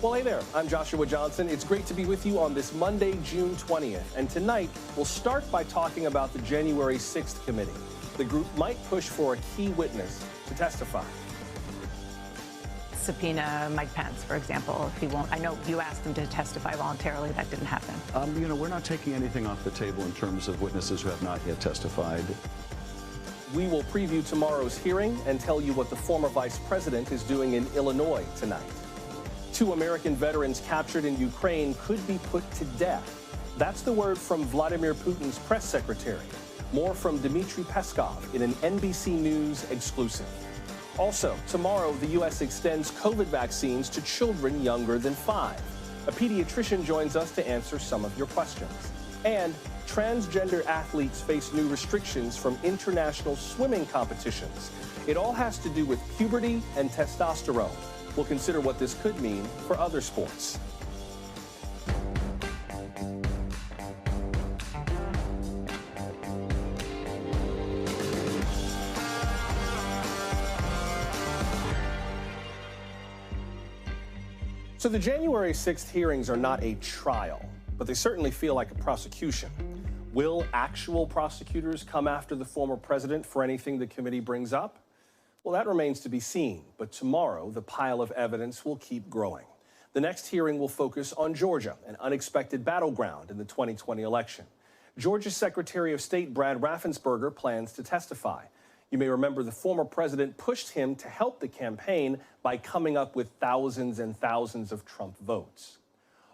Well, hey there, I'm Joshua Johnson. It's great to be with you on this Monday, June 20th. And tonight, we'll start by talking about the January 6th committee. The group might push for a key witness to testify. Subpoena Mike Pence, for example, if he won't. I know you asked him to testify voluntarily. That didn't happen. We're not taking anything off the table in terms of witnesses who have not yet testified. We will preview tomorrow's hearing and tell you what the former vice president is doing in Illinois tonight. 2 American veterans captured in Ukraine could be put to death. That's the word from Vladimir Putin's press secretary. More from Dmitry Peskov in an NBC News exclusive. Also, tomorrow, the U.S. extends COVID vaccines to children younger than 5. A pediatrician joins us to answer some of your questions. And transgender athletes face new restrictions from international swimming competitions. It all has to do with puberty and testosterone. We'll consider what this could mean for other sports. So the January 6th hearings are not a trial, but they certainly feel like a prosecution. Will actual prosecutors come after the former president for anything the committee brings up? Well, that remains to be seen, but tomorrow the pile of evidence will keep growing. The next hearing will focus on Georgia, an unexpected battleground in the 2020 election. Georgia's Secretary of State Brad Raffensperger plans to testify. You may remember the former president pushed him to help the campaign by coming up with thousands and thousands of Trump votes.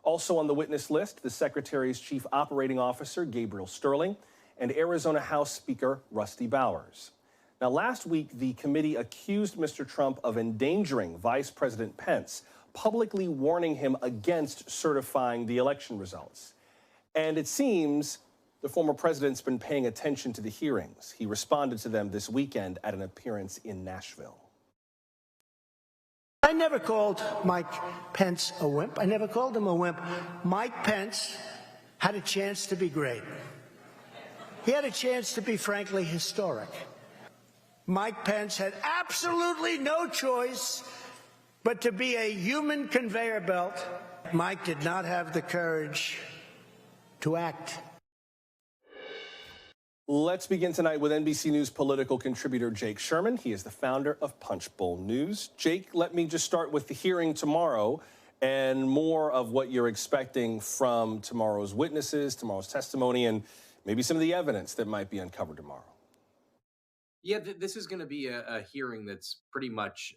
Also on the witness list, the Secretary's Chief Operating Officer, Gabriel Sterling, and Arizona House Speaker Rusty Bowers. Now, last week, the committee accused Mr. Trump of endangering Vice President Pence, publicly warning him against certifying the election results. And it seems the former president's been paying attention to the hearings. He responded to them this weekend at an appearance in Nashville. I never called Mike Pence a wimp. I never called him a wimp. Mike Pence had a chance to be great. He had a chance to be, frankly, historic. Mike Pence had absolutely no choice but to be a human conveyor belt. Mike did not have the courage to act. Let's begin tonight with NBC News political contributor Jake Sherman. He is the founder of Punchbowl News. Jake, let me just start with the hearing tomorrow and more of what you're expecting from tomorrow's witnesses, tomorrow's testimony, and maybe some of the evidence that might be uncovered tomorrow. Yeah, this is going to be a hearing that's pretty much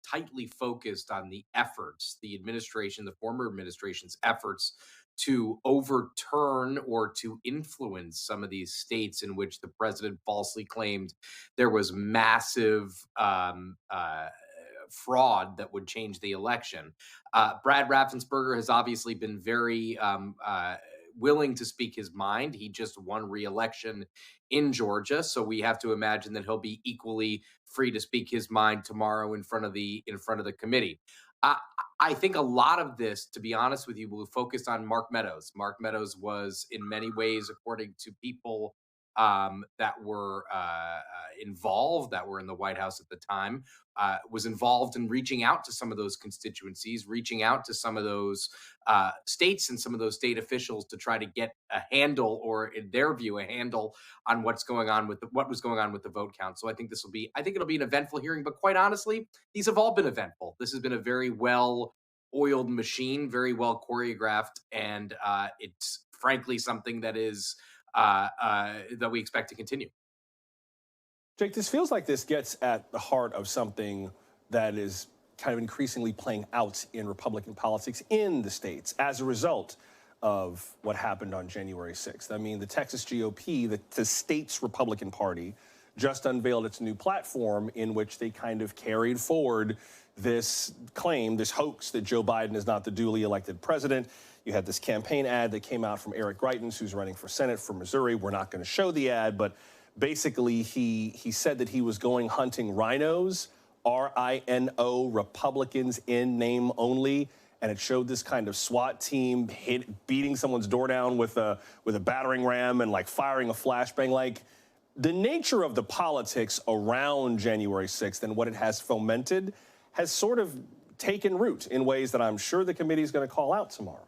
tightly focused on the efforts, the administration, the former administration's efforts to overturn or to influence some of these states in which the president falsely claimed there was massive fraud that would change the election. Brad Raffensperger has obviously been very willing to speak his mind. He just won re-election in Georgia, so we have to imagine that he'll be equally free to speak his mind tomorrow in front of the committee. I think a lot of this, to be honest with you, will focus on Mark Meadows. Mark Meadows was, in many ways, according to people that were involved, that were in the White House at the time, was involved in reaching out to some of those constituencies, reaching out to some of those states and some of those state officials to try to get a handle, or in their view, a handle on what was going on with the vote count. So I think it'll be an eventful hearing, but quite honestly, these have all been eventful. This has been a very well-oiled machine, very well choreographed, and it's frankly something that is that we expect to continue. Jake, this feels like this gets at the heart of something that is kind of increasingly playing out in Republican politics in the states as a result of what happened on January 6th. I mean, the Texas GOP, the state's Republican Party, just unveiled its new platform in which they kind of carried forward this claim, this hoax that Joe Biden is not the duly elected president. You had this campaign ad that came out from Eric Greitens, who's running for Senate for Missouri. We're not going to show the ad, but basically he said that he was going hunting rhinos, R-I-N-O, Republicans in name only. And it showed this kind of SWAT team beating someone's door down with a battering ram and like firing a flashbang. Like, the nature of the politics around January 6th and what it has fomented has sort of taken root in ways that I'm sure the committee is going to call out tomorrow.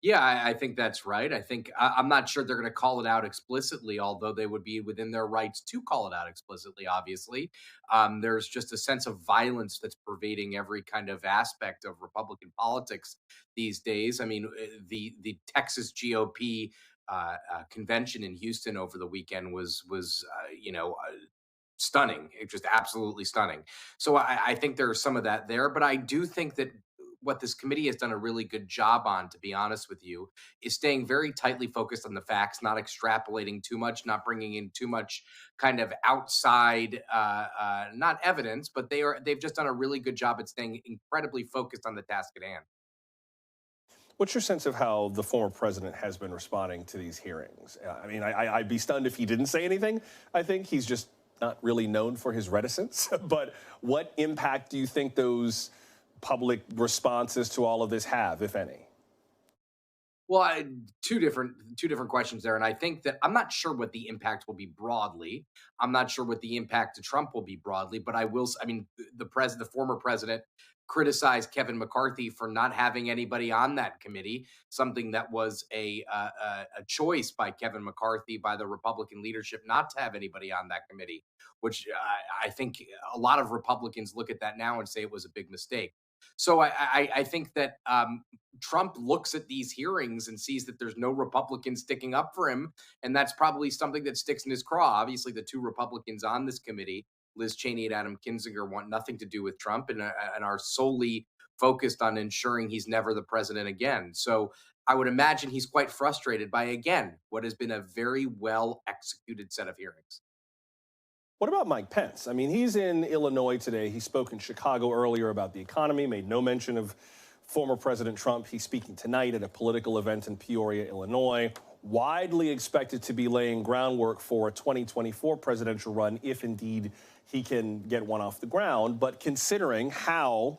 Yeah, I think that's right. I'm not sure they're going to call it out explicitly, although they would be within their rights to call it out explicitly, obviously. There's just a sense of violence that's pervading every kind of aspect of Republican politics these days. I mean, the Texas GOP convention in Houston over the weekend was stunning. It just absolutely stunning. So I think there's some of that there, but I do think that what this committee has done a really good job on, to be honest with you, is staying very tightly focused on the facts, not extrapolating too much, not bringing in too much kind of outside, not evidence, but they've just done a really good job at staying incredibly focused on the task at hand. What's your sense of how the former president has been responding to these hearings? I mean, I'd be stunned if he didn't say anything. I think he's just not really known for his reticence. But what impact do you think those public responses to all of this have, if any? Well, two different questions there, and I think that I'm not sure what the impact will be broadly. I'm not sure what the impact to Trump will be broadly, but I will. I mean, the former president criticized Kevin McCarthy for not having anybody on that committee, something that was a choice by Kevin McCarthy, by the Republican leadership, not to have anybody on that committee, which I think a lot of Republicans look at that now and say it was a big mistake. So I think that Trump looks at these hearings and sees that there's no Republicans sticking up for him, and that's probably something that sticks in his craw. Obviously, the two Republicans on this committee, Liz Cheney and Adam Kinzinger, want nothing to do with Trump and are solely focused on ensuring he's never the president again. So I would imagine he's quite frustrated by, again, what has been a very well executed set of hearings. What about Mike Pence? I mean, he's in Illinois today. He spoke in Chicago earlier about the economy, made no mention of former President Trump. He's speaking tonight at a political event in Peoria, Illinois, widely expected to be laying groundwork for a 2024 presidential run, if indeed he can get one off the ground. But considering how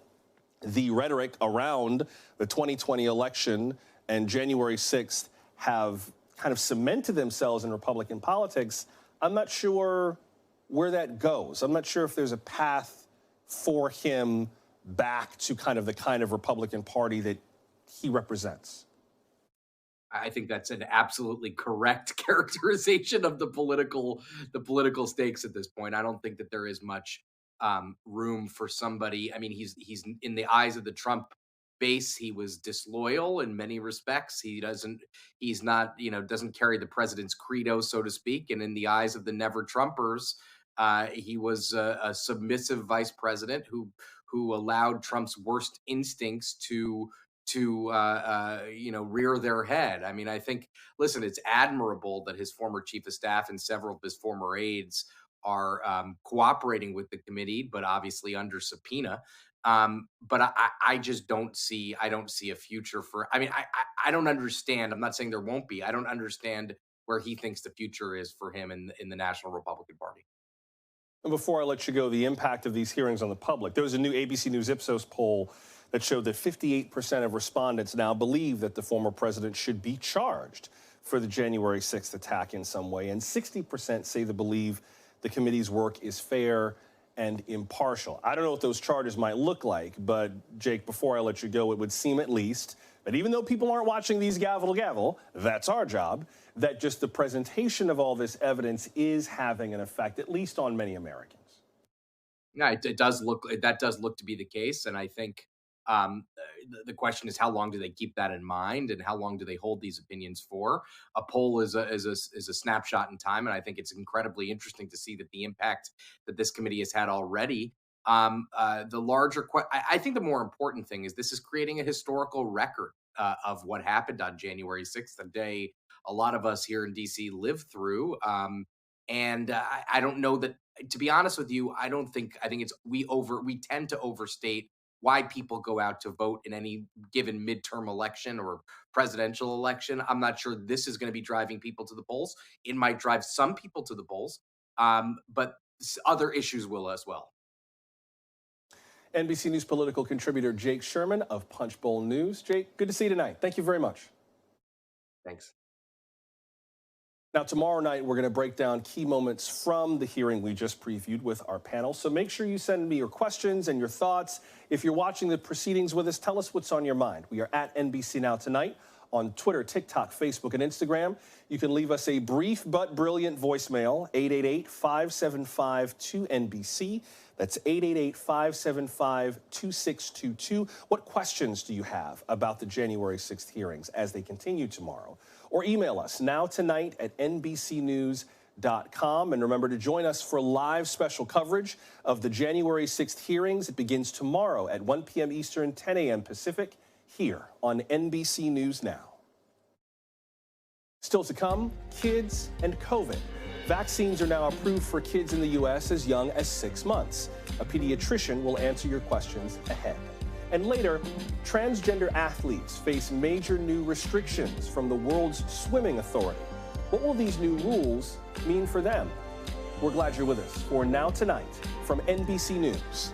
the rhetoric around the 2020 election and January 6th have kind of cemented themselves in Republican politics, I'm not sure where that goes. I'm not sure if there's a path for him back to kind of Republican Party that he represents. I think that's an absolutely correct characterization of the political stakes at this point. I don't think that there is much room for somebody. I mean, he's in the eyes of the Trump base, he was disloyal in many respects. He's not, doesn't carry the president's credo, so to speak. And in the eyes of the never Trumpers, he was a submissive vice president who allowed Trump's worst instincts to rear their head. I mean, I think, listen, it's admirable that his former chief of staff and several of his former aides are cooperating with the committee, but obviously under subpoena. But I just don't see a future for. I mean, I don't understand. I'm not saying there won't be. I don't understand where he thinks the future is for him in the National Republican Party. And before I let you go, the impact of these hearings on the public. There was a new ABC News Ipsos poll that showed that 58% of respondents now believe that the former president should be charged for the January 6th attack in some way, and 60% say they believe the committee's work is fair and impartial. I don't know what those charges might look like, but Jake, before I let you go, it would seem at least that even though people aren't watching these gavel to gavel, that's our job, that just the presentation of all this evidence is having an effect, at least on many Americans. Yeah, that does look to be the case, and I think the question is, how long do they keep that in mind, and how long do they hold these opinions for? A poll is a snapshot in time, and I think it's incredibly interesting to see that the impact that this committee has had already. I think the more important thing is this is creating a historical record of what happened on January 6th, a day a lot of us here in DC lived through. And I don't know that, to be honest with you, I think we tend to overstate why people go out to vote in any given midterm election or presidential election. I'm not sure this is going to be driving people to the polls. It might drive some people to the polls, but other issues will as well. NBC News political contributor Jake Sherman of Punchbowl News. Jake, good to see you tonight. Thank you very much. Thanks. Now, tomorrow night, we're going to break down key moments from the hearing we just previewed with our panel. So make sure you send me your questions and your thoughts. If you're watching the proceedings with us, tell us what's on your mind. We are at NBC Now Tonight on Twitter, TikTok, Facebook, and Instagram. You can leave us a brief but brilliant voicemail, 888-575-2NBC. That's 888-575-2622. What questions do you have about the January 6th hearings as they continue tomorrow? Or email us nowtonight@nbcnews.com. And remember to join us for live special coverage of the January 6th hearings. It begins tomorrow at 1 p.m. Eastern, 10 a.m. Pacific, here on NBC News Now. Still to come, kids and COVID. Vaccines are now approved for kids in the U.S. as young as 6 months. A pediatrician will answer your questions ahead. And later, transgender athletes face major new restrictions from the World's Swimming Authority. What will these new rules mean for them? We're glad you're with us for Now Tonight from NBC News.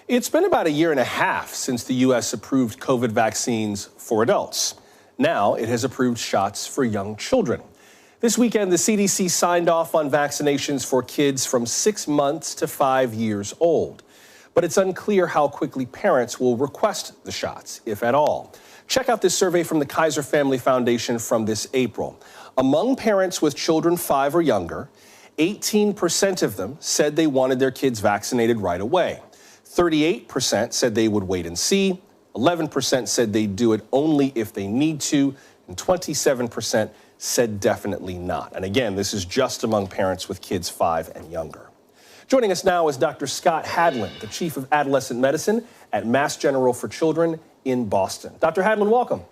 It's been about a year and a half since the U.S. approved COVID vaccines for adults. Now it has approved shots for young children. This weekend, the CDC signed off on vaccinations for kids from 6 months to 5 years old. But it's unclear how quickly parents will request the shots, if at all. Check out this survey from the Kaiser Family Foundation from this April. Among parents with children 5 or younger, 18% of them said they wanted their kids vaccinated right away. 38% said they would wait and see. 11% said they'd do it only if they need to. And 27% said definitely not. And again, this is just among parents with kids 5 and younger. Joining us now is Dr. Scott Hadlin, the Chief of Adolescent Medicine at Mass General for Children in Boston. Dr. Hadlin, welcome.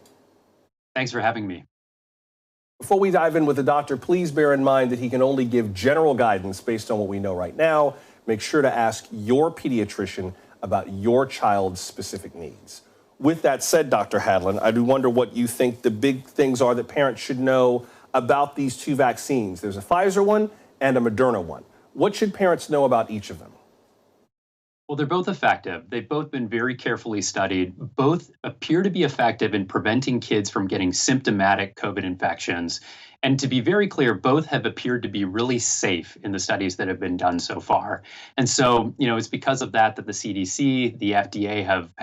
Thanks for having me. Before we dive in with the doctor, please bear in mind that he can only give general guidance based on what we know right now. Make sure to ask your pediatrician about your child's specific needs. With that said, Dr. Hadlin, I do wonder what you think the big things are that parents should know about these two vaccines. There's a Pfizer one and a Moderna one. What should parents know about each of them? Well, they're both effective. They've both been very carefully studied. Both appear to be effective in preventing kids from getting symptomatic COVID infections. And to be very clear, both have appeared to be really safe in the studies that have been done so far. And so, it's because of that that the CDC, the FDA have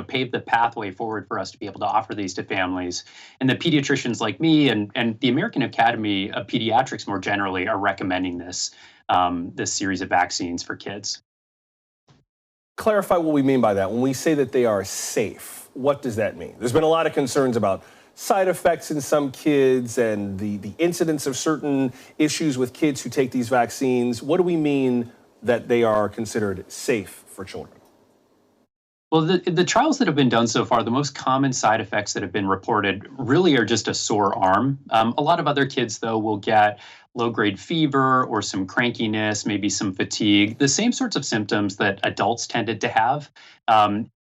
paved the pathway forward for us to be able to offer these to families. And the pediatricians like me and the American Academy of Pediatrics more generally are recommending this series of vaccines for kids. Clarify what we mean by that. When we say that they are safe, what does that mean? There's been a lot of concerns about side effects in some kids and the incidence of certain issues with kids who take these vaccines. What do we mean that they are considered safe for children? Well, the trials that have been done so far, the most common side effects that have been reported really are just a sore arm. A lot of other kids, though, will get low-grade fever or some crankiness, maybe some fatigue, the same sorts of symptoms that adults tended to have.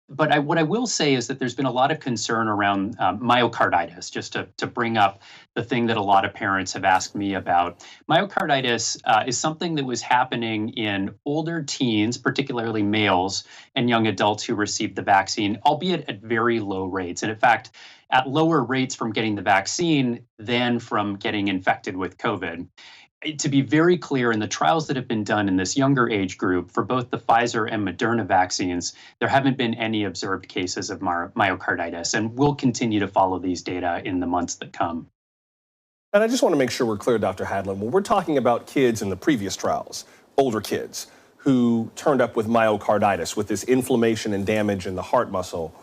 But what I will say is that there's been a lot of concern around myocarditis, just to bring up the thing that a lot of parents have asked me about. Myocarditis is something that was happening in older teens, particularly males and young adults who received the vaccine, albeit at very low rates. And in fact, at lower rates from getting the vaccine than from getting infected with COVID. To be very clear, in the trials that have been done in this younger age group for both the Pfizer and Moderna vaccines, there haven't been any observed cases of myocarditis, and we'll continue to follow these data in the months that come. And I just want to make sure we're clear, Dr. Hadlin, when we're talking about kids in the previous trials, older kids who turned up with myocarditis, with this inflammation and damage in the heart muscle,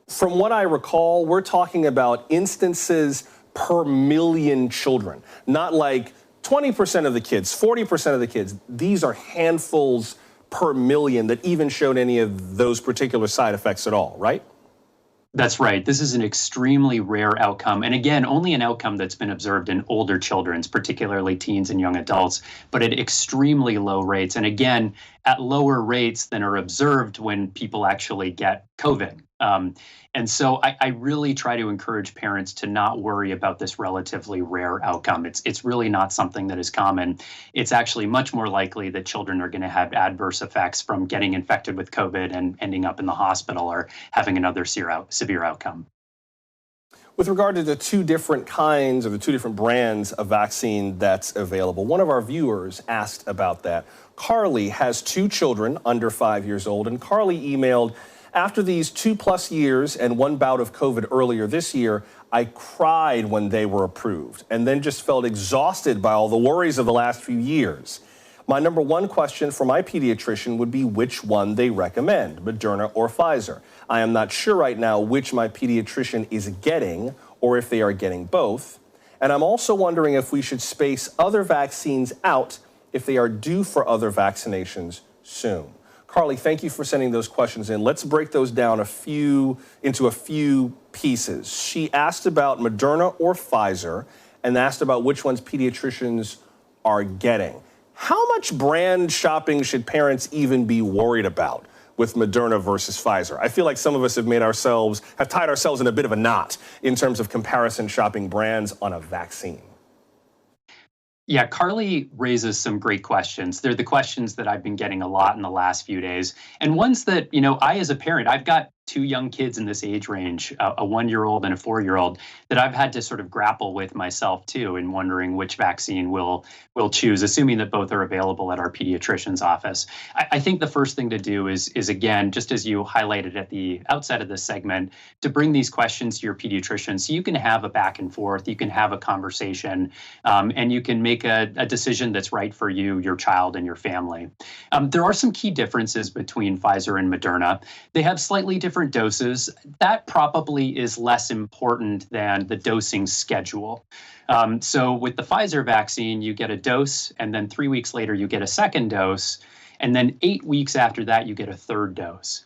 from what I recall, we're talking about instances per million children, not like 20% of the kids, 40% of the kids. These are handfuls per million that even showed any of those particular side effects at all, right? That's right. This is an extremely rare outcome. And again, only an outcome that's been observed in older children, particularly teens and young adults, but at extremely low rates. And again, at lower rates than are observed when people actually get COVID. And so I really try to encourage parents to not worry about this relatively rare outcome. It's really not something that is common. It's actually much more likely that children are going to have adverse effects from getting infected with COVID and ending up in the hospital or having another severe outcome. With regard to the two different kinds or the two different brands of vaccine that's available, one of our viewers asked about that. Carly has 2 children under 5 years old, and Carly emailed, after these 2+ years and 1 bout of COVID earlier this year, I cried when they were approved and then just felt exhausted by all the worries of the last few years. My number 1 question for my pediatrician would be which one they recommend, Moderna or Pfizer. I am not sure right now which my pediatrician is getting or if they are getting both. And I'm also wondering if we should space other vaccines out if they are due for other vaccinations soon. Carly, thank you for sending those questions in. Let's break those down into a few pieces. She asked about Moderna or Pfizer and asked about which ones pediatricians are getting. How much brand shopping should parents even be worried about with Moderna versus Pfizer? I feel like some of us have tied ourselves in a bit of a knot in terms of comparison shopping brands on a vaccine. Yeah, Carly raises some great questions. They're the questions that I've been getting a lot in the last few days. And ones that, I as a parent, I've got 2 young kids in this age range, a 1-year-old and a 4-year-old, that I've had to sort of grapple with myself too, in wondering which vaccine we'll choose, assuming that both are available at our pediatrician's office. I think the first thing to do is again, just as you highlighted at the outset of this segment, to bring these questions to your pediatrician so you can have a back and forth, you can have a conversation, and you can make a decision that's right for you, your child, and your family. There are some key differences between Pfizer and Moderna. They have slightly different doses. That probably is less important than the dosing schedule. So with the Pfizer vaccine, you get a dose, and then 3 weeks later, you get a second dose, and then 8 weeks after that, you get a third dose.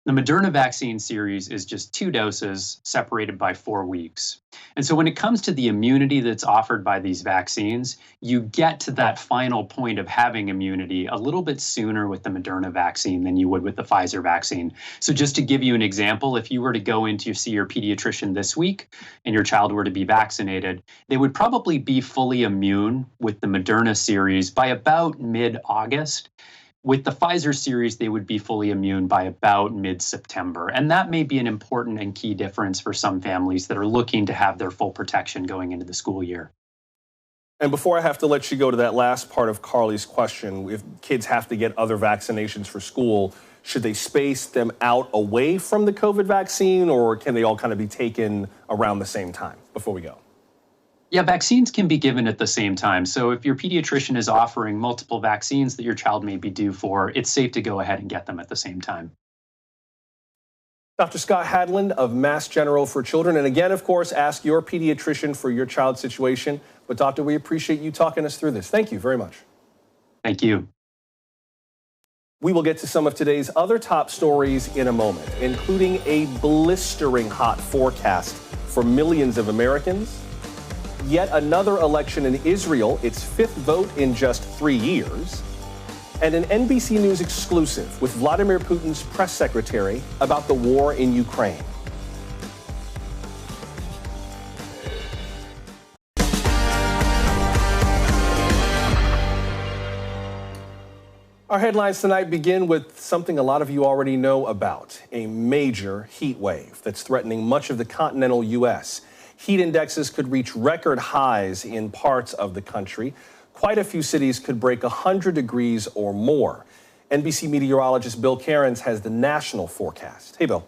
The Moderna vaccine series is just 2 doses separated by 4 weeks. And so when it comes to the immunity that's offered by these vaccines, you get to that final point of having immunity a little bit sooner with the Moderna vaccine than you would with the Pfizer vaccine. So just to give you an example, if you were to go in to see your pediatrician this week and your child were to be vaccinated, they would probably be fully immune with the Moderna series by about mid-August. With the Pfizer series, they would be fully immune by about mid-September. And that may be an important and key difference for some families that are looking to have their full protection going into the school year. And before I have to let you go to that last part of Carly's question, if kids have to get other vaccinations for school, should they space them out away from the COVID vaccine, or can they all kind of be taken around the same time before we go? Yeah, vaccines can be given at the same time. So if your pediatrician is offering multiple vaccines that your child may be due for, it's safe to go ahead and get them at the same time. Dr. Scott Hadlin of Mass General for Children. And again, of course, ask your pediatrician for your child's situation. But doctor, we appreciate you talking us through this. Thank you very much. Thank you. We will get to some of today's other top stories in a moment, including a blistering hot forecast for millions of Americans. Yet another election in Israel, its 5th vote in just 3 years, and an NBC News exclusive with Vladimir Putin's press secretary about the war in Ukraine. Our headlines tonight begin with something a lot of you already know about, a major heat wave that's threatening much of the continental U.S. Heat indexes could reach record highs in parts of the country. Quite a few cities could break 100 degrees or more. NBC meteorologist Bill Cairns has the national forecast. Hey, Bill.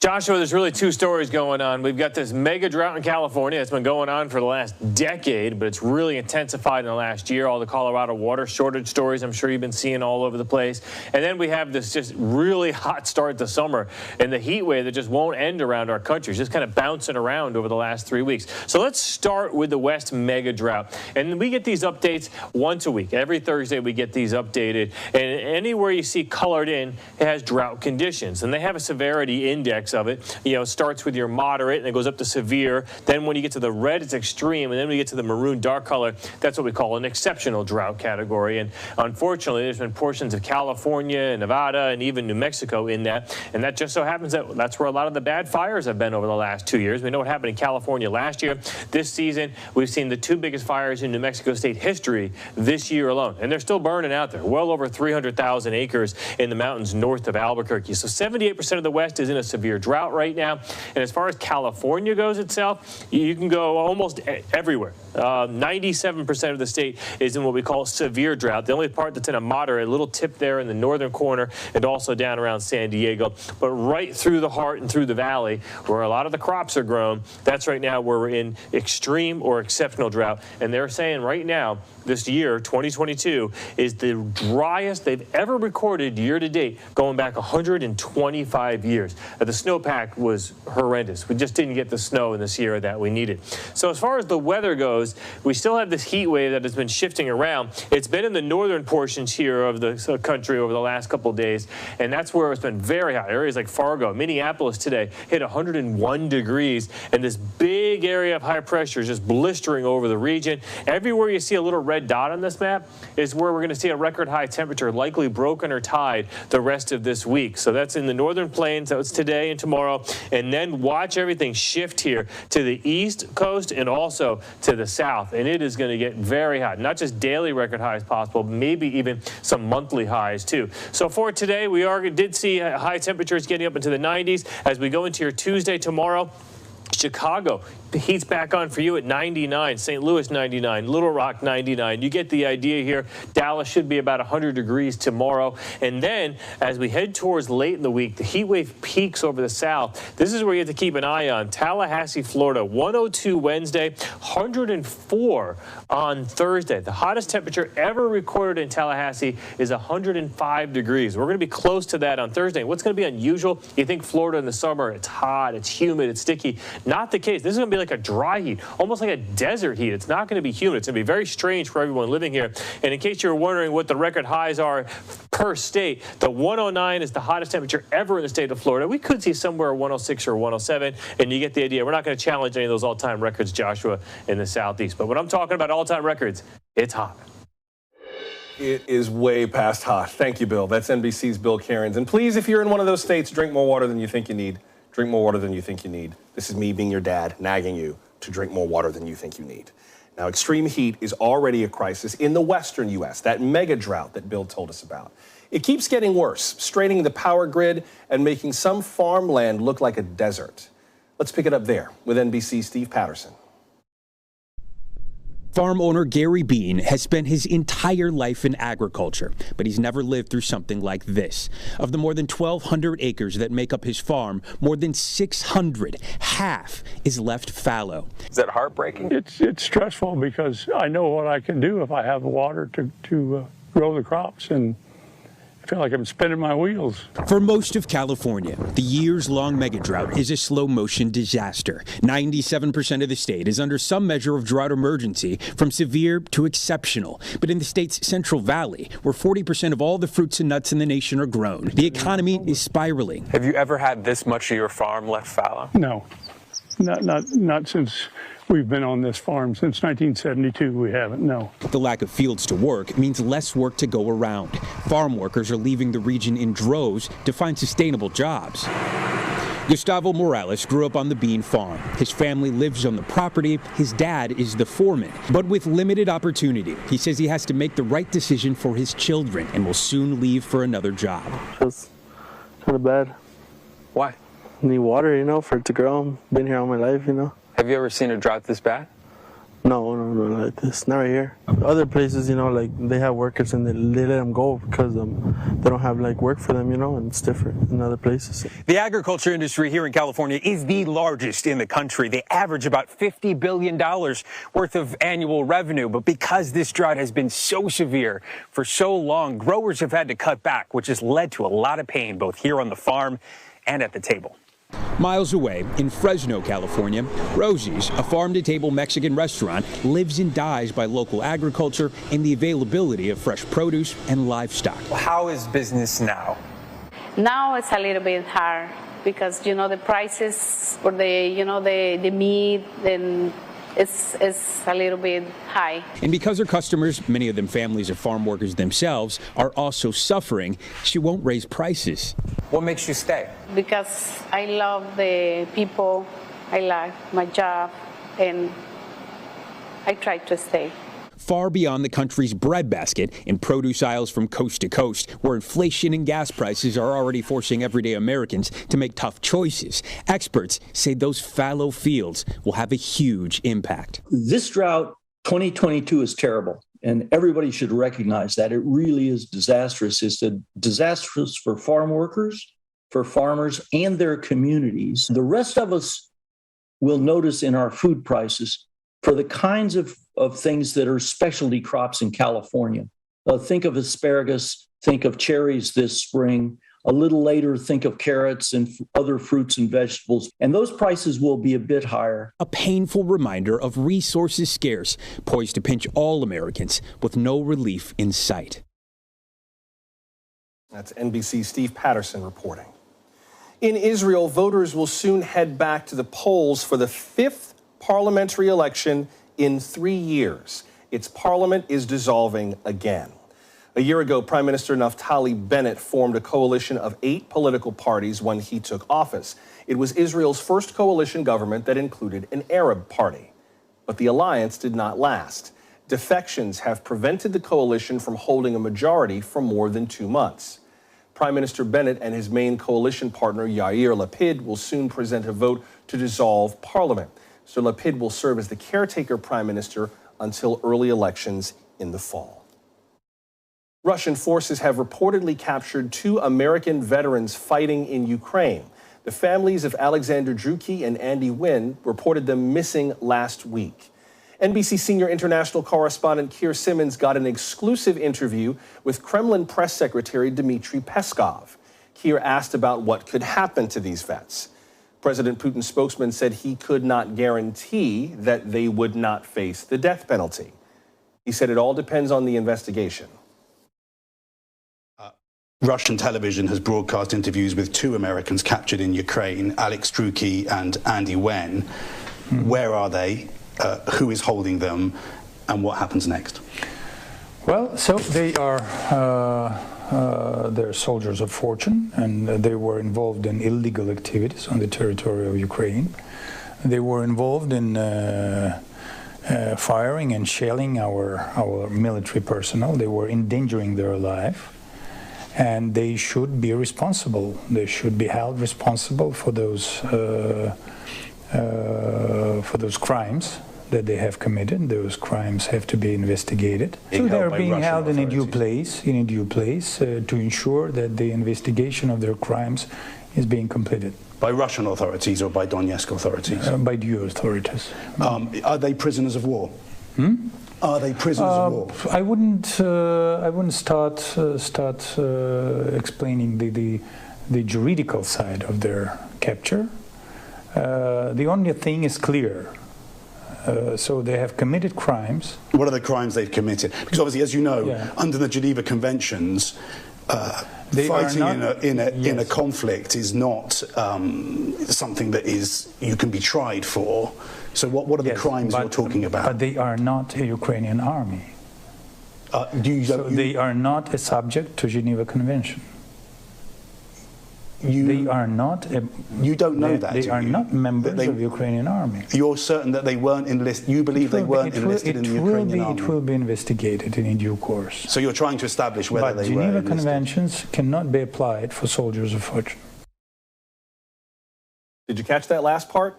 Joshua, there's really 2 stories going on. We've got this mega drought in California that's been going on for the last decade, but it's really intensified in the last year. All the Colorado water shortage stories I'm sure you've been seeing all over the place. And then we have this just really hot start to summer and the heat wave that just won't end around our country. It's just kind of bouncing around over the last 3 weeks. So let's start with the West mega drought. And we get these updates once a week. Every Thursday we get these updated. And anywhere you see colored in, it has drought conditions. And they have a severity index of it. It starts with your moderate and it goes up to severe. Then when you get to the red, it's extreme. And then when you get to the maroon dark color, that's what we call an exceptional drought category. And unfortunately, there's been portions of California, Nevada, and even New Mexico in that. And that just so happens that that's where a lot of the bad fires have been over the last 2 years. We know what happened in California last year. This season, we've seen the 2 biggest fires in New Mexico state history this year alone. And they're still burning out there. Well over 300,000 600,000 acres in the mountains north of Albuquerque. So 78% of the West is in a severe drought right now. And as far as California goes itself, you can go almost everywhere. 97% of the state is in what we call severe drought. The only part that's in a moderate, little tip there in the northern corner and also down around San Diego. But right through the heart and through the valley where a lot of the crops are grown, that's right now where we're in extreme or exceptional drought. And they're saying right now, this year, 2022, is the driest they've ever recorded year to date, going back 125 years. The snowpack was horrendous. We just didn't get the snow in this year that we needed. So as far as the weather goes, we still have this heat wave that has been shifting around. It's been in the northern portions here of the country over the last couple of days, and that's where it's been very hot. Areas like Fargo, Minneapolis today hit 101 degrees, and this big area of high pressure is just blistering over the region. Everywhere you see a little red dot on this map is where we're going to see a record high temperature, likely broken or tied the rest of this week. So that's in the northern plains. That's today and tomorrow. And then watch everything shift here to the east coast and also to the south. And it is going to get very hot. Not just daily record highs possible, maybe even some monthly highs too. So for today, we did see high temperatures getting up into the 90s. As we go into your Tuesday tomorrow, Chicago, the heat's back on for you at 99, St. Louis 99, Little Rock 99. You get the idea here. Dallas should be about 100 degrees tomorrow. And then as we head towards late in the week, the heat wave peaks over the south. This is where you have to keep an eye on. Tallahassee, Florida, 102 Wednesday, 104 on Thursday. The hottest temperature ever recorded in Tallahassee is 105 degrees. We're going to be close to that on Thursday. What's going to be unusual? You think Florida in the summer, it's hot, it's humid, it's sticky. Not the case. This is going to be like a dry heat, almost like a desert heat. It's not going to be humid. It's going to be very strange for everyone living here. And in case you're wondering what the record highs are per state, the 109 is the hottest temperature ever in the state of Florida. We could see somewhere 106 or 107, and you get the idea. We're not going to challenge any of those all-time records, Joshua, in the southeast. But when I'm talking about all-time records, it's hot. It is way past hot. Thank you, Bill. That's NBC's Bill Cairns. And please, if you're in one of those states, drink more water than you think you need. Drink more water than you think you need. This is me being your dad, nagging you to drink more water than you think you need. Now, extreme heat is already a crisis in the western U.S., that mega drought that Bill told us about. It keeps getting worse, straining the power grid and making some farmland look like a desert. Let's pick it up there with NBC's Steve Patterson. Farm owner Gary Bean has spent his entire life in agriculture, but he's never lived through something like this. Of the more than 1,200 acres that make up his farm, more than 600, half, is left fallow. Is that heartbreaking? It's stressful because I know what I can do if I have the water to grow the crops, and I feel like I'm spinning my wheels. For most of California, the years-long megadrought is a slow-motion disaster. 97% of the state is under some measure of drought emergency, from severe to exceptional. But in the state's Central Valley, where 40% of all the fruits and nuts in the nation are grown, the economy is spiraling. Have you ever had this much of your farm left fallow? No, not since we've been on this farm. Since 1972, we haven't, no. The lack of fields to work means less work to go around. Farm workers are leaving the region in droves to find sustainable jobs. Gustavo Morales grew up on the bean farm. His family lives on the property. His dad is the foreman. But with limited opportunity, he says he has to make the right decision for his children and will soon leave for another job. Just kind of bad. Why? Need water, you know, for it to grow. Been here all my life, you know. Have you ever seen a drought this bad? No, like this. Not right here. Other places, you know, like they have workers and they let them go because they don't have like work for them, you know, and it's different in other places. The agriculture industry here in California is the largest in the country. They average about $50 billion worth of annual revenue. But because this drought has been so severe for so long, growers have had to cut back, which has led to a lot of pain both here on the farm and at the table. Miles away, in Fresno, California, Rosie's, a farm-to-table Mexican restaurant, lives and dies by local agriculture and the availability of fresh produce and livestock. How is business now? Now it's a little bit hard because, you know, the prices for the meat and it's a little bit high. And because her customers, many of them families of farm workers themselves, are also suffering, she won't raise prices. What makes you stay? Because I love the people, I like my job, and I try to stay. far beyond the country's breadbasket in produce aisles from coast to coast, where inflation and gas prices are already forcing everyday Americans to make tough choices. Experts say those fallow fields will have a huge impact. This drought, 2022, is terrible, and everybody should recognize that. It really is disastrous. It's disastrous for farm workers, for farmers, and their communities. The rest of us will notice in our food prices for the kinds of things that are specialty crops in California. Think of asparagus, think of cherries this spring. A little later, think of carrots and other fruits and vegetables, and those prices will be a bit higher. A painful reminder of resources scarce, poised to pinch all Americans with no relief in sight. That's NBC's Steve Patterson reporting. In Israel, voters will soon head back to the polls for the 5th parliamentary election in 3 years. Its parliament is dissolving again. A year ago, Prime Minister Naftali Bennett formed a coalition of 8 political parties when he took office. It was Israel's first coalition government that included an Arab party. But the alliance did not last. Defections have prevented the coalition from holding a majority for more than 2 months. Prime Minister Bennett and his main coalition partner, Yair Lapid, will soon present a vote to dissolve parliament. So Lapid will serve as the caretaker prime minister until early elections in the fall. Russian forces have reportedly captured 2 American veterans fighting in Ukraine. The families of Alexander Druki and Andy Wynn reported them missing last week. NBC senior international correspondent Keir Simmons got an exclusive interview with Kremlin press secretary Dmitry Peskov. Keir asked about what could happen to these vets. President Putin's spokesman said he could not guarantee that they would not face the death penalty. He said it all depends on the investigation. Russian television has broadcast interviews with 2 Americans captured in Ukraine, Alex Druki and Andy Wen. Where are they? Who is holding them? And what happens next? Well, so they are they're soldiers of fortune, and they were involved in illegal activities on the territory of Ukraine. They were involved in firing and shelling our military personnel. They were endangering their life. And they should be responsible. They should be held responsible for those crimes that they have committed. Those crimes have to be investigated. So they're being held in a due place, to ensure that the investigation of their crimes is being completed. By Russian authorities or by Donetsk authorities? By the authorities. Are they prisoners of war? Are they prisoners of war? I wouldn't start explaining the juridical side of their capture. The only thing is clear. So they have committed crimes. What are the crimes they've committed? Because obviously, as you know, under the Geneva Conventions, fighting in a conflict is not something that you can be tried for. So what are the crimes you're talking about? But they are not a Ukrainian army. They are not a subject to Geneva Convention. They are not. You don't know that. They are not members of the Ukrainian army. You're certain that they weren't enlisted. You believe they weren't enlisted in the Ukrainian army. It will be investigated in due course. So you're trying to establish whether they were enlisted. But Geneva Conventions cannot be applied for soldiers of fortune. Did you catch that last part?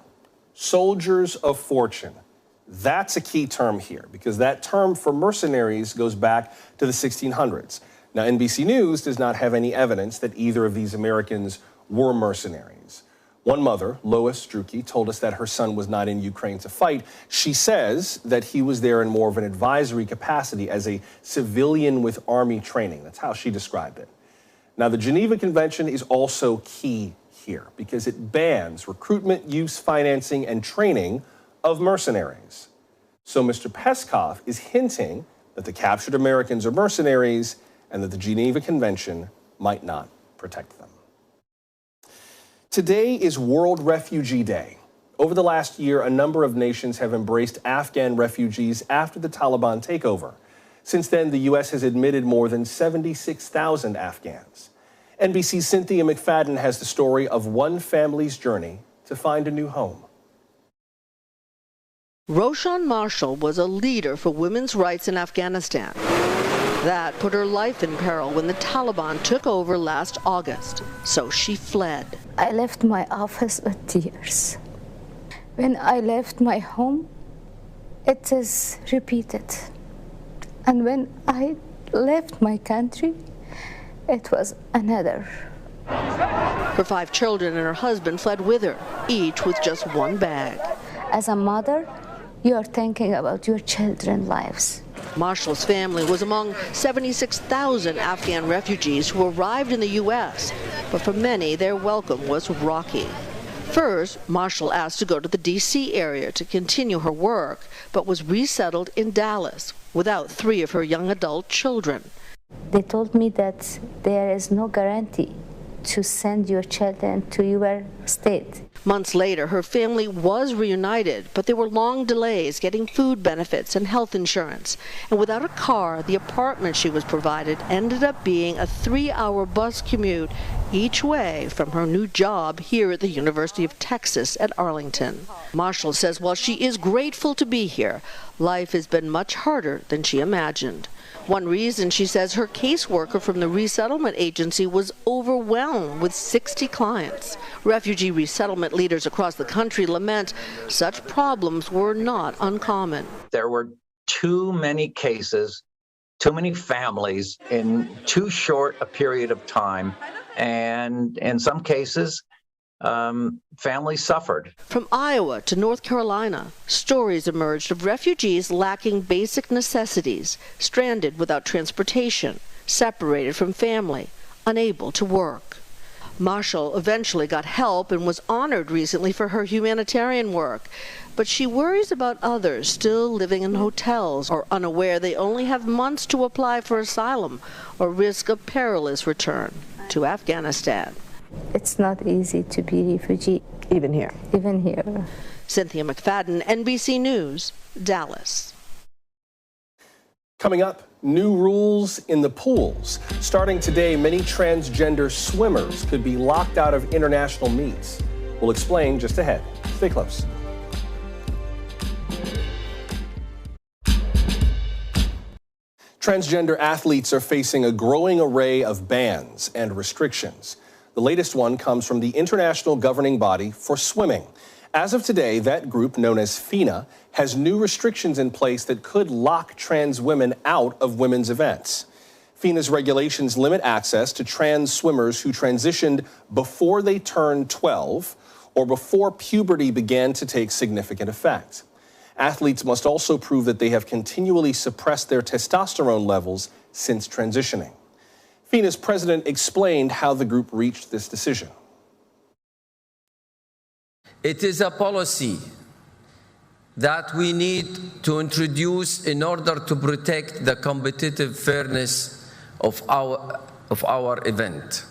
Soldiers of fortune. That's a key term here, because that term for mercenaries goes back to the 1600s. Now, NBC News does not have any evidence that either of these Americans were mercenaries. One mother, Lois Druki, told us that her son was not in Ukraine to fight. She says that he was there in more of an advisory capacity as a civilian with army training. That's how she described it. Now, the Geneva Convention is also key here because it bans recruitment, use, financing, and training of mercenaries. So Mr. Peskov is hinting that the captured Americans are mercenaries and that the Geneva Convention might not protect them. Today is World Refugee Day. Over the last year, a number of nations have embraced Afghan refugees after the Taliban takeover. Since then, the U.S. has admitted more than 76,000 Afghans. NBC's Cynthia McFadden has the story of one family's journey to find a new home. Roshan Marshall was a leader for women's rights in Afghanistan. That put her life in peril when the Taliban took over last August, so she fled. I left my office with tears. When I left my home, it is repeated. And when I left my country, it was another. Her 5 children and her husband fled with her, each with just one bag. As a mother, you are thinking about your children's lives. Marshall's family was among 76,000 Afghan refugees who arrived in the U.S., but for many, their welcome was rocky. First, Marshall asked to go to the D.C. area to continue her work, but was resettled in Dallas without 3 of her young adult children. They told me that there is no guarantee to send your children to your state. Months later, her family was reunited, but there were long delays getting food benefits and health insurance. And without a car, the apartment she was provided ended up being a 3-hour bus commute each way from her new job here at the University of Texas at Arlington. Marshall says while she is grateful to be here, life has been much harder than she imagined. One reason, she says, her caseworker from the resettlement agency was overwhelmed with 60 clients. Refugee resettlement leaders across the country lament such problems were not uncommon. There were too many cases, too many families in too short a period of time, and in some cases, families suffered. From Iowa to North Carolina, stories emerged of refugees lacking basic necessities, stranded without transportation, separated from family, unable to work. Marshall eventually got help and was honored recently for her humanitarian work, but she worries about others still living in hotels or unaware they only have months to apply for asylum or risk a perilous return to Afghanistan. It's not easy to be a refugee. Even here. Even here. Cynthia McFadden, NBC News, Dallas. Coming up, new rules in the pools. Starting today, many transgender swimmers could be locked out of international meets. We'll explain just ahead. Stay close. Transgender athletes are facing a growing array of bans and restrictions. The latest one comes from the International Governing Body for Swimming. As of today, that group, known as FINA, has new restrictions in place that could lock trans women out of women's events. FINA's regulations limit access to trans swimmers who transitioned before they turned 12 or before puberty began to take significant effect. Athletes must also prove that they have continually suppressed their testosterone levels since transitioning. FINA's president explained how the group reached this decision. It is a policy that we need to introduce in order to protect the competitive fairness of our event.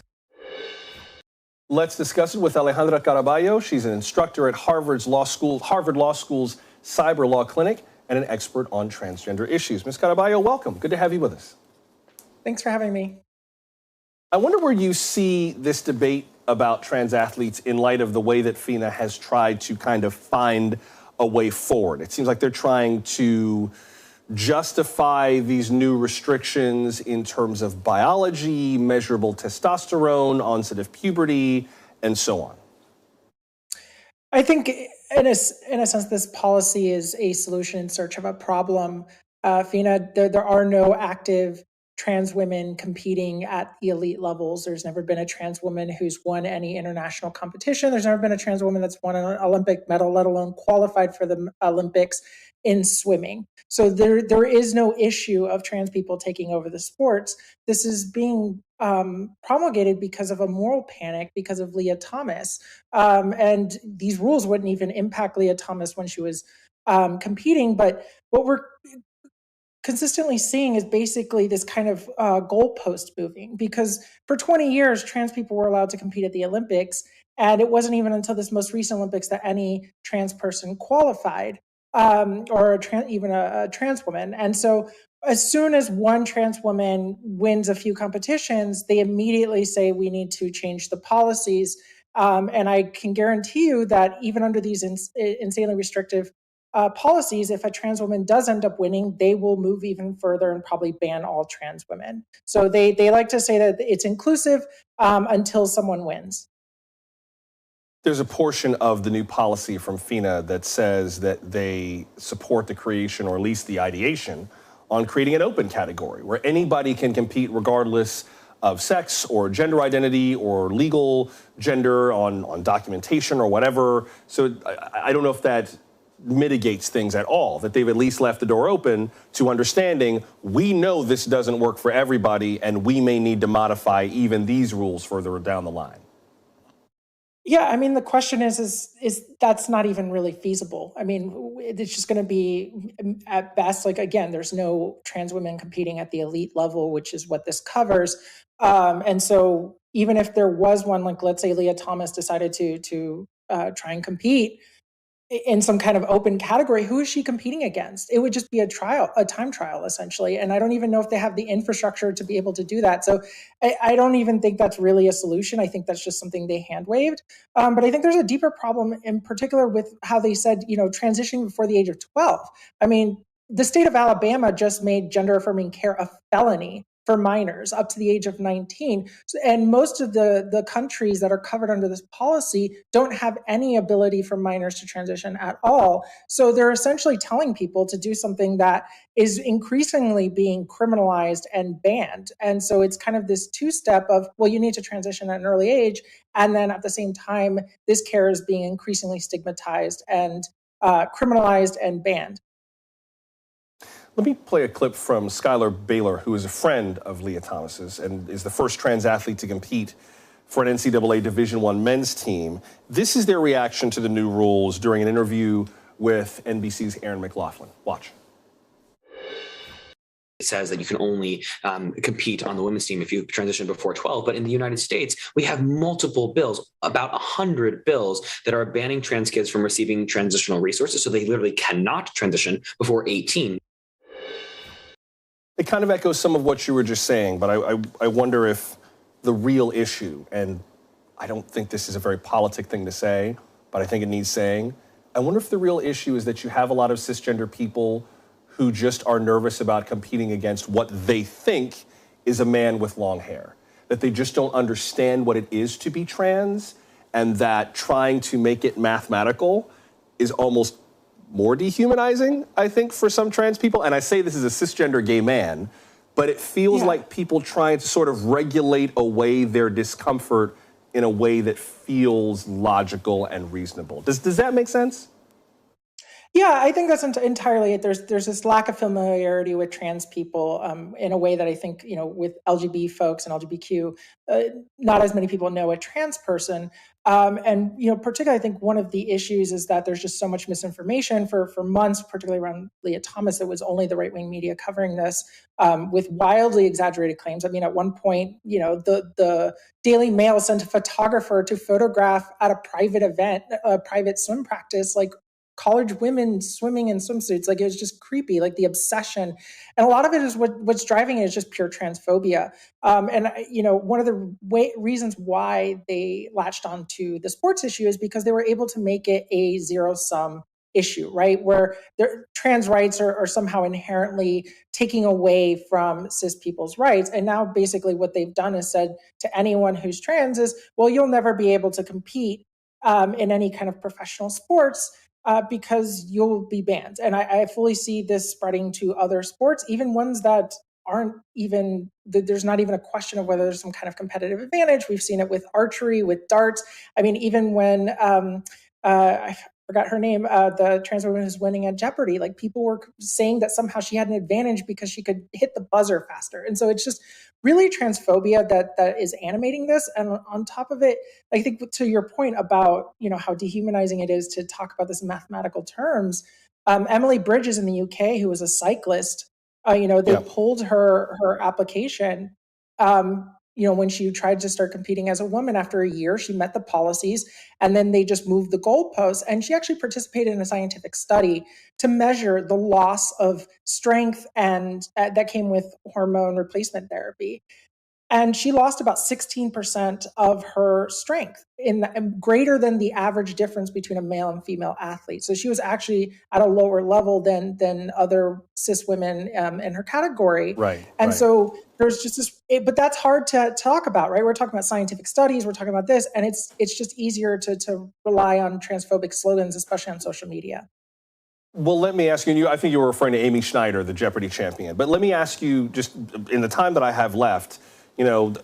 Let's discuss it with Alejandra Caraballo. She's an instructor at Harvard Law School's Cyber Law Clinic and an expert on transgender issues. Ms. Caraballo, welcome. Good to have you with us. Thanks for having me. I wonder where you see this debate about trans athletes in light of the way that FINA has tried to kind of find a way forward. It seems like they're trying to justify these new restrictions in terms of biology, measurable testosterone, onset of puberty, and so on. I think in a sense, this policy is a solution in search of a problem. FINA, there are no active trans women competing at the elite levels. There's never been a trans woman who's won any international competition. There's never been a trans woman that's won an Olympic medal, let alone qualified for the Olympics in swimming. So there is no issue of trans people taking over the sports. This is being promulgated because of a moral panic, because of Leah Thomas. And these rules wouldn't even impact Leah Thomas when she was competing. But what we're consistently seeing is basically this kind of goalpost moving, because for 20 years, trans people were allowed to compete at the Olympics. And it wasn't even until this most recent Olympics that any trans person qualified, or even a trans woman. And so as soon as one trans woman wins a few competitions, they immediately say we need to change the policies. And I can guarantee you that even under these insanely restrictive policies, if a trans woman does end up winning, they will move even further and probably ban all trans women. So they like to say that it's inclusive until someone wins. There's a portion of the new policy from FINA that says that they support the creation, or at least the ideation, on creating an open category where anybody can compete regardless of sex or gender identity or legal gender on documentation or whatever. So I don't know if that mitigates things at all, that they've at least left the door open to understanding we know this doesn't work for everybody and we may need to modify even these rules further down the line. Yeah, I mean, the question is that's not even really feasible. I mean, it's just going to be, at best, like, again, there's no trans women competing at the elite level, which is what this covers. And so even if there was one, like, let's say Leah Thomas decided to try and compete in some kind of open category, who is she competing against? It would just be a time trial, essentially. And I don't even know if they have the infrastructure to be able to do that. So I don't even think that's really a solution. I think that's just something they hand waved. But I think there's a deeper problem in particular with how they said, transitioning before the age of 12. I mean, the state of Alabama just made gender affirming care a felony for minors up to the age of 19. And most of the countries that are covered under this policy don't have any ability for minors to transition at all. So they're essentially telling people to do something that is increasingly being criminalized and banned. And so it's kind of this two-step of, well, you need to transition at an early age. And then at the same time, this care is being increasingly stigmatized and criminalized and banned. Let me play a clip from Skylar Baylor, who is a friend of Leah Thomas's and is the first trans athlete to compete for an NCAA Division I men's team. This is their reaction to the new rules during an interview with NBC's Aaron McLaughlin. Watch. It says that you can only compete on the women's team if you transition before 12. But in the United States, we have multiple bills, about 100 bills that are banning trans kids from receiving transitional resources. So they literally cannot transition before 18. It kind of echoes some of what you were just saying, but I wonder if the real issue, and I don't think this is a very politic thing to say, but I think it needs saying, I wonder if the real issue is that you have a lot of cisgender people who just are nervous about competing against what they think is a man with long hair, that they just don't understand what it is to be trans, and that trying to make it mathematical is almost more dehumanizing, I think, for some trans people. And I say this as a cisgender gay man, but it feels like people trying to sort of regulate away their discomfort in a way that feels logical and reasonable. Does that make sense? Yeah, I think that's entirely it. There's this lack of familiarity with trans people in a way that I think, with LGBT folks and LGBTQ, not as many people know a trans person. And particularly, I think one of the issues is that there's just so much misinformation for months, particularly around Leah Thomas. It was only the right-wing media covering this with wildly exaggerated claims. I mean, at one point, the Daily Mail sent a photographer to photograph at a private event, a private swim practice, like college women swimming in swimsuits. Like, it was just creepy, like the obsession. And a lot of it is what's driving it is just pure transphobia. And one of the reasons why they latched onto the sports issue is because they were able to make it a zero-sum issue, right? Where trans rights are somehow inherently taking away from cis people's rights. And now basically what they've done is said to anyone who's trans is, well, you'll never be able to compete in any kind of professional sports because you'll be banned. And I fully see this spreading to other sports, even ones that aren't even, there's not even a question of whether there's some kind of competitive advantage. We've seen it with archery, with darts. I mean, even when, I forgot her name, the trans woman who's winning at Jeopardy, like, people were saying that somehow she had an advantage because she could hit the buzzer faster. And so it's just really transphobia that is animating this. And on top of it, I think to your point about, how dehumanizing it is to talk about this in mathematical terms, Emily Bridges in the UK, who was a cyclist, they pulled her application, when she tried to start competing as a woman. After a year, she met the policies, and then they just moved the goalposts. And she actually participated in a scientific study to measure the loss of strength and that came with hormone replacement therapy. And she lost about 16% of her strength, greater than the average difference between a male and female athlete. So she was actually at a lower level than other cis women in her category. Right. And so there's just this, but that's hard to talk about, right? We're talking about scientific studies, we're talking about this, and it's just easier to rely on transphobic slogans, especially on social media. Well, let me ask you, I think you were referring to Amy Schneider, the Jeopardy champion, but let me ask you, just in the time that I have left, you know,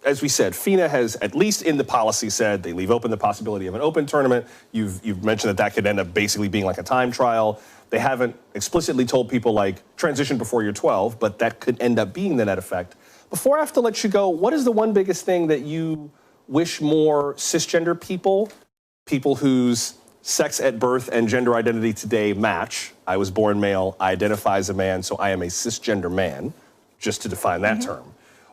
as we said, FINA has, at least in the policy, said they leave open the possibility of an open tournament. You've mentioned that could end up basically being like a time trial. They haven't explicitly told people, like, transition before you're 12, but that could end up being the net effect. Before I have to let you go, what is the one biggest thing that you wish more cisgender people whose sex at birth and gender identity today match? I was born male, I identify as a man, so I am a cisgender man, just to define that term.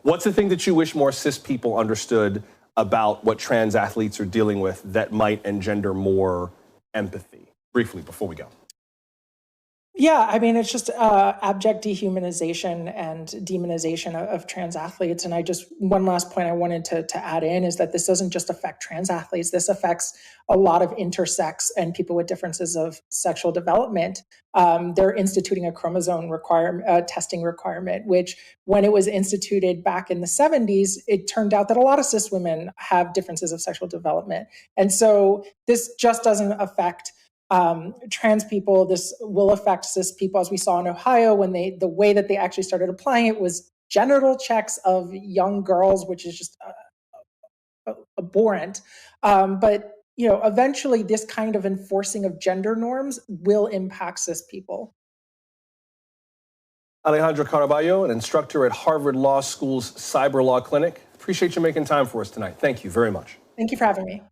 What's the thing that you wish more cis people understood about what trans athletes are dealing with that might engender more empathy? Briefly, before we go. Yeah, I mean, it's just abject dehumanization and demonization of trans athletes. And one last point I wanted to add in is that this doesn't just affect trans athletes. This affects a lot of intersex and people with differences of sexual development. They're instituting a chromosome testing requirement, which when it was instituted back in the 70s, it turned out that a lot of cis women have differences of sexual development. And so this just doesn't affect trans people. This will affect cis people, as we saw in Ohio, when the way that they actually started applying it was genital checks of young girls, which is just abhorrent. But you know, eventually this kind of enforcing of gender norms will impact cis people. Alejandra Caraballo, an instructor at Harvard Law School's Cyber Law Clinic. Appreciate you making time for us tonight. Thank you very much. Thank you for having me.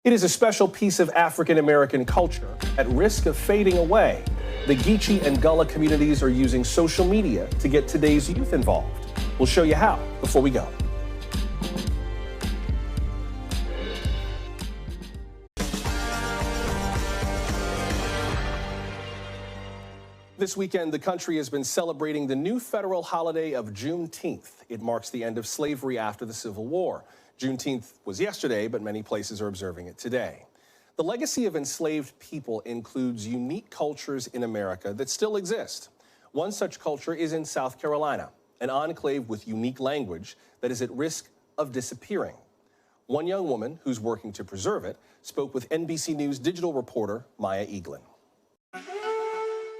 It is a special piece of African-American culture at risk of fading away. The Geechee and Gullah communities are using social media to get today's youth involved. We'll show you how before we go. This weekend, the country has been celebrating the new federal holiday of Juneteenth. It marks the end of slavery after the Civil War. Juneteenth was yesterday, but many places are observing it today. The legacy of enslaved people includes unique cultures in America that still exist. One such culture is in South Carolina, an enclave with unique language that is at risk of disappearing. One young woman who's working to preserve it spoke with NBC News Digital reporter Maya Eaglin.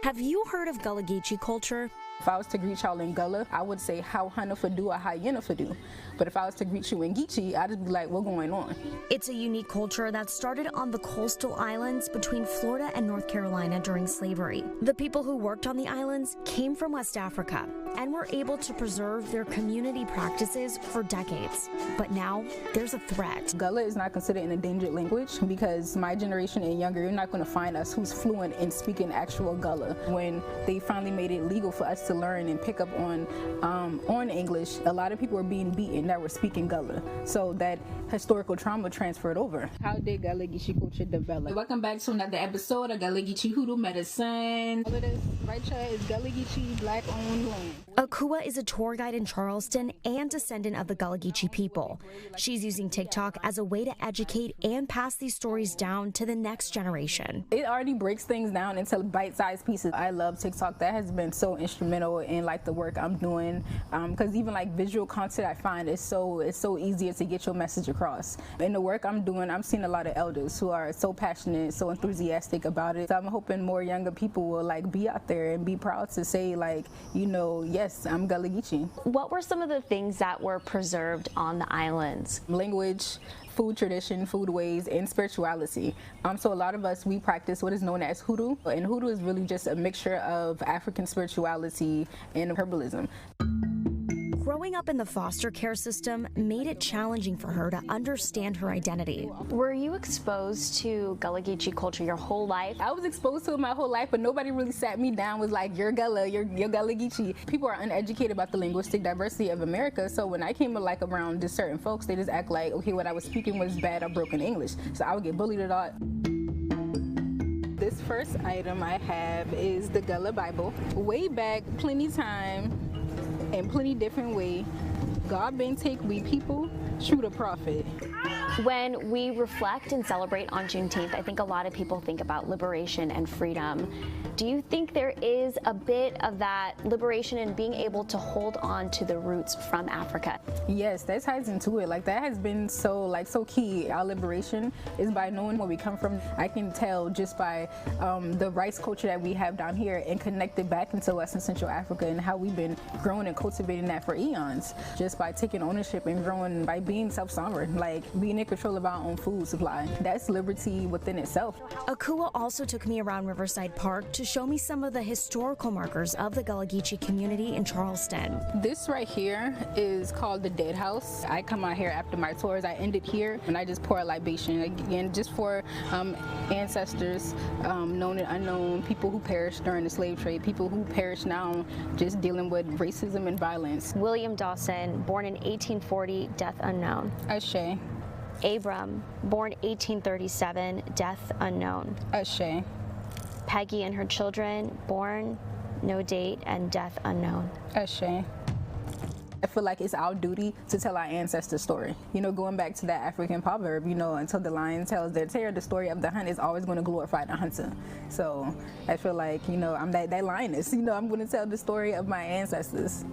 Have you heard of Gullah Geechee culture? If I was to greet y'all in Gullah, I would say how Hana Fadu or how Yena Fadu. But if I was to greet you in Geechee, I'd just be like, what's going on? It's a unique culture that started on the coastal islands between Florida and North Carolina during slavery. The people who worked on the islands came from West Africa and were able to preserve their community practices for decades. But now there's a threat. Gullah is not considered an endangered language because my generation and younger, you're not going to find us who's fluent in speaking actual Gullah. When they finally made it legal for us to learn and pick up on English, a lot of people were being beaten that were speaking Gullah. So that historical trauma transferred over. How did Gullah Geechee culture develop? Welcome back to another episode of Gullah Geechee Hoodoo Medicine. All of this right here is Gullah Geechee Black-owned land. Akua is a tour guide in Charleston and descendant of the Gullah Geechee people. She's using TikTok as a way to educate and pass these stories down to the next generation. It already breaks things down into bite-sized pieces. I love TikTok. That has been so instrumental in like the work I'm doing, because even like visual content I find it's so easier to get your message across. In the work I'm doing, I'm seeing a lot of elders who are so passionate, so enthusiastic about it. So I'm hoping more younger people will like be out there and be proud to say like, you know, yes, I'm Gullah Geechee. What were some of the things that were preserved on the islands? Language, food tradition, food ways, and spirituality. So a lot of us, we practice what is known as hoodoo. And hoodoo is really just a mixture of African spirituality and herbalism. Growing up in the foster care system made it challenging for her to understand her identity. Were you exposed to Gullah Geechee culture your whole life? I was exposed to it my whole life, but nobody really sat me down was like, you're Gullah, you're Gullah Geechee. People are uneducated about the linguistic diversity of America, so when I came like around just certain folks, they just act like, okay, what I was speaking was bad or broken English. So I would get bullied a lot. This first item I have is the Gullah Bible. Way back, plenty time. in plenty different way. God been take we people, shoot a prophet. When we reflect and celebrate on Juneteenth, I think a lot of people think about liberation and freedom. Do you think there is a bit of that liberation and being able to hold on to the roots from Africa? Yes, that ties into it. Like that has been so key. Our liberation is by knowing where we come from. I can tell just by the rice culture that we have down here and connected back into West and Central Africa and how we've been growing and cultivating that for eons. Just by taking ownership and growing, by being self-sovereign, like being in control of our own food supply. That's liberty within itself. Akua also took me around Riverside Park to show me some of the historical markers of the Gullah Geechee community in Charleston. This right here is called the Dead House. I come out here after my tours. I end it here and I just pour a libation again just for ancestors, known and unknown, people who perished during the slave trade, people who perish now just dealing with racism and violence. William Dawson, born in 1840, death unknown. Ashe. Abram, born 1837, death unknown. Ashe. Peggy and her children, born, no date, and death unknown. Ashe. I feel like it's our duty to tell our ancestors' story. You know, going back to that African proverb, you know, until the lion tells their tale, the story of the hunt is always going to glorify the hunter. So I feel like, you know, I'm that lioness. You know, I'm going to tell the story of my ancestors.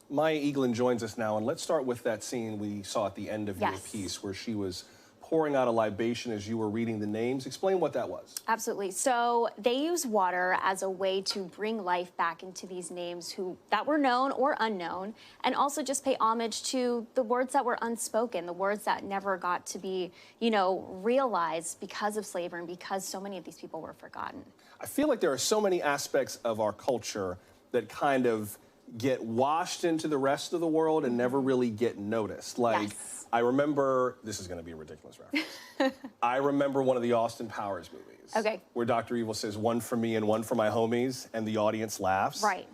Maya Eaglin joins us now, and let's start with that scene we saw at the end of your piece where she was pouring out a libation as you were reading the names. Explain what that was. Absolutely. So they use water as a way to bring life back into these names that were known or unknown, and also just pay homage to the words that were unspoken, the words that never got to be, you know, realized because of slavery and because so many of these people were forgotten. I feel like there are so many aspects of our culture that kind of get washed into the rest of the world and never really get noticed. Like, I remember, this is going to be a ridiculous reference. I remember one of the Austin Powers movies. Where Dr. Evil says, one for me and one for my homies, and the audience laughs. Right.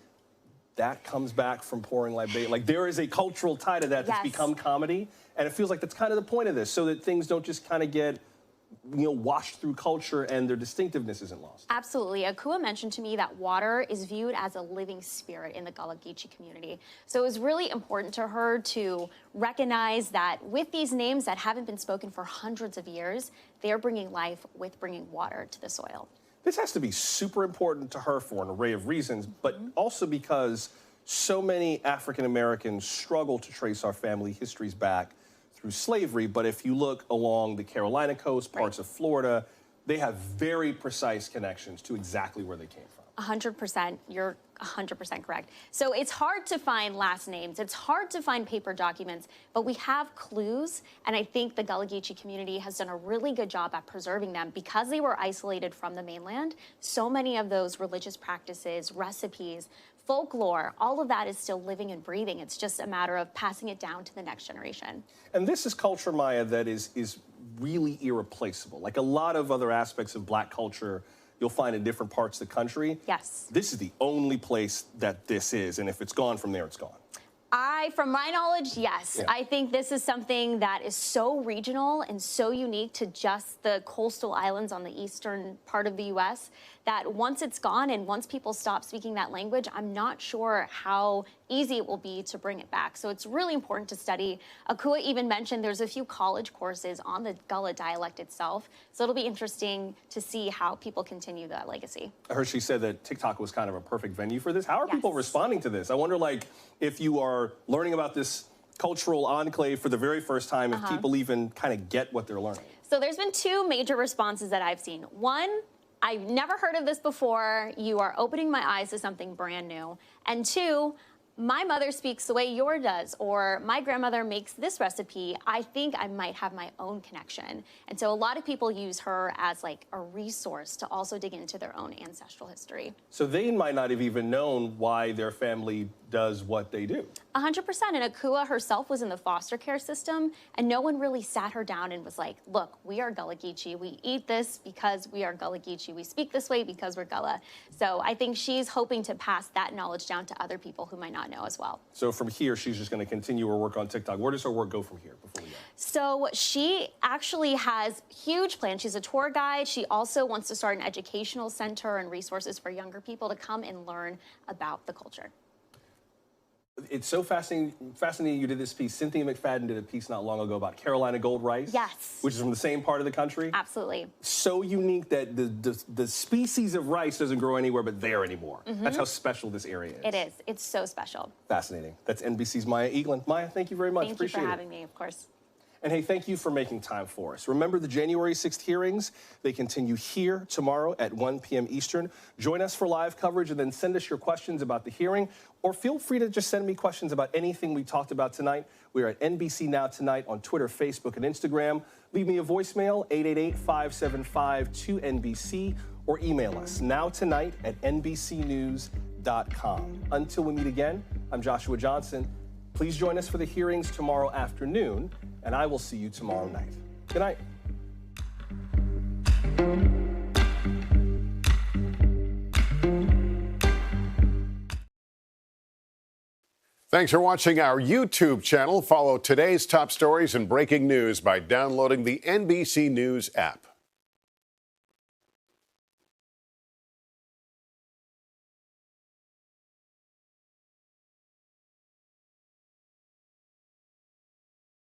That comes back from pouring libation. Like, there is a cultural tie to that that's become comedy, and it feels like that's kind of the point of this, so that things don't just kind of get, you know, washed through culture and their distinctiveness isn't lost. Absolutely. Akua mentioned to me that water is viewed as a living spirit in the Gullah Geechee community. So it was really important to her to recognize that with these names that haven't been spoken for hundreds of years, they're bringing life with bringing water to the soil. This has to be super important to her for an array of reasons, but also because so many African Americans struggle to trace our family histories back through slavery, but if you look along the Carolina coast, parts of Florida, they have very precise connections to exactly where they came from. 100%. You're 100% correct. So it's hard to find last names. It's hard to find paper documents, but we have clues, and I think the Gullah Geechee community has done a really good job at preserving them because they were isolated from the mainland. So many of those religious practices, recipes, folklore, all of that is still living and breathing. It's just a matter of passing it down to the next generation. And this is culture, Maya, that is really irreplaceable. Like a lot of other aspects of Black culture you'll find in different parts of the country. Yes. This is the only place that this is, and if it's gone from there, it's gone. From my knowledge, yes. Yeah. I think this is something that is so regional and so unique to just the coastal islands on the eastern part of the U.S. that once it's gone and once people stop speaking that language, I'm not sure how easy it will be to bring it back. So it's really important to study. Akua even mentioned there's a few college courses on the Gullah dialect itself. So it'll be interesting to see how people continue that legacy. I heard she said that TikTok was kind of a perfect venue for this. How are people responding to this? I wonder, like, if you are learning about this cultural enclave for the very first time, if people even kind of get what they're learning. So there's been two major responses that I've seen. One, I've never heard of this before. You are opening my eyes to something brand new. And two, my mother speaks the way yours does, or my grandmother makes this recipe. I think I might have my own connection. And so a lot of people use her as like a resource to also dig into their own ancestral history. So they might not have even known why their family does what they do. 100%. And Akua herself was in the foster care system, and no one really sat her down and was like, look, we are Gullah Geechee. We eat this because we are Gullah Geechee. We speak this way because we're Gullah. So I think she's hoping to pass that knowledge down to other people who might not know as well. So from here, she's just going to continue her work on TikTok. Where does her work go from here before we go? So she actually has huge plans. She's a tour guide. She also wants to start an educational center and resources for younger people to come and learn about the culture. It's so fascinating you did this piece. Cynthia McFadden did a piece not long ago about Carolina gold rice. Yes. Which is from the same part of the country. Absolutely. So unique that the species of rice doesn't grow anywhere but there anymore. Mm-hmm. That's how special this area is. It is. It's so special. Fascinating. That's NBC's Maya Eaglin. Maya, thank you very much. Thank you for having me, of course. And hey, thank you for making time for us. Remember the January 6th hearings? They continue here tomorrow at 1 p.m. Eastern. Join us for live coverage and then send us your questions about the hearing, or feel free to just send me questions about anything we talked about tonight. We are at NBC Now Tonight on Twitter, Facebook, and Instagram. Leave me a voicemail, 888-575-2NBC, or email us nowtonight@nbcnews.com. Until we meet again, I'm Joshua Johnson. Please join us for the hearings tomorrow afternoon, and I will see you tomorrow night. Good night. Thanks for watching our YouTube channel. Follow today's top stories and breaking news by downloading the NBC News app.